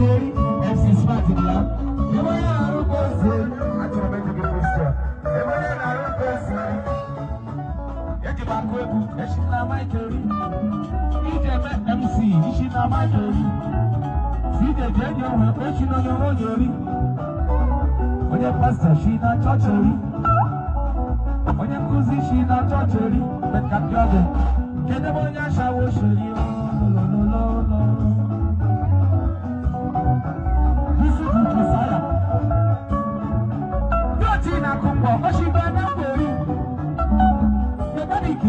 Zeri, MC Smart in love. Emoya Naruko Zeri. I told him to give me stuff. Emoya Naruko Zeri. Yeti Bakwebu, Eshina Michael. Ijeme MC, Ishina Michael. Sije Jenyo, Eshino Yori. Onye pastor, Shina Chochori. Onye Kuzi, Shina Chochori. Bekakyoge. Kede Monya Shawo Shiri. Mechanic,